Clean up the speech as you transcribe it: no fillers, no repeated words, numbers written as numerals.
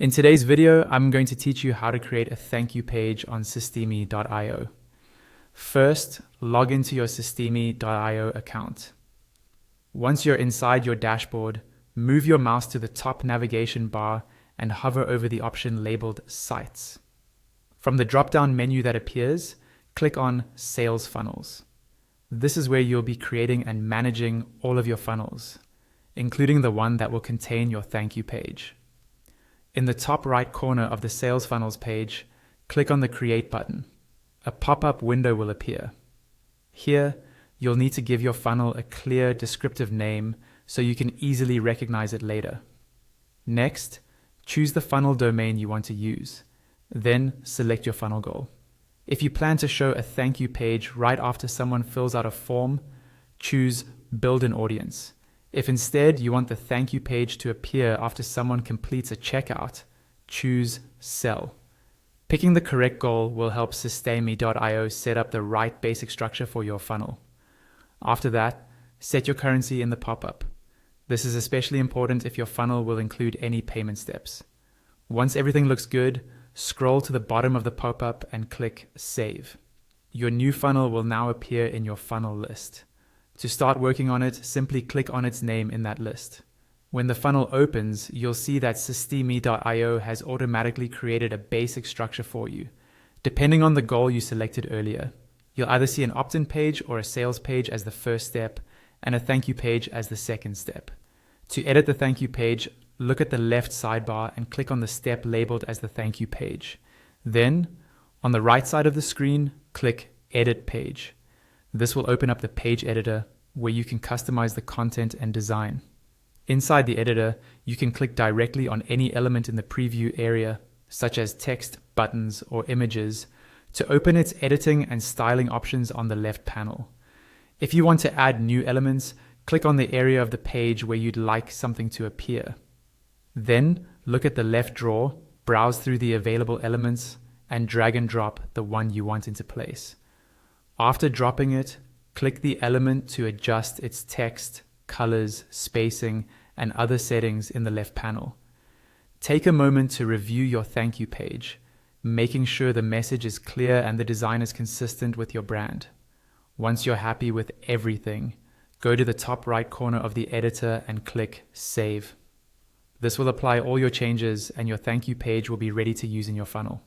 In today's video, I'm going to teach you how to create a thank you page on Systemi.io. First, log into your Systemi.io account. Once you're inside your dashboard, move your mouse to the top navigation bar and hover over the option labeled Sites. From the drop-down menu that appears, click on Sales Funnels. This is where you'll be creating and managing all of your funnels, including the one that will contain your thank you page. In the top right corner of the Sales Funnels page, click on the Create button. A pop-up window will appear. Here, you'll need to give your funnel a clear, descriptive name so you can easily recognize it later. Next, choose the funnel domain you want to use. Then, select your funnel goal. If you plan to show a thank you page right after someone fills out a form, choose Build an Audience. If instead you want the thank you page to appear after someone completes a checkout, choose Sell. Picking the correct goal will help Systemi.io set up the right basic structure for your funnel. After that, set your currency in the pop-up. This is especially important if your funnel will include any payment steps. Once everything looks good, scroll to the bottom of the pop-up and click Save. Your new funnel will now appear in your funnel list. To start working on it, simply click on its name in that list. When the funnel opens, you'll see that Systemi.io has automatically created a basic structure for you, depending on the goal you selected earlier. You'll either see an opt-in page or a sales page as the first step, and a thank you page as the second step. To edit the thank you page, look at the left sidebar and click on the step labeled as the thank you page. Then, on the right side of the screen, click Edit Page. This will open up the page editor where you can customize the content and design. Inside the editor, you can click directly on any element in the preview area, such as text, buttons, or images, to open its editing and styling options on the left panel. If you want to add new elements, click on the area of the page where you'd like something to appear. Then, look at the left drawer, browse through the available elements, and drag and drop the one you want into place. After dropping it, click the element to adjust its text, colors, spacing, and other settings in the left panel. Take a moment to review your thank you page, making sure the message is clear and the design is consistent with your brand. Once you're happy with everything, go to the top right corner of the editor and click Save. This will apply all your changes and your thank you page will be ready to use in your funnel.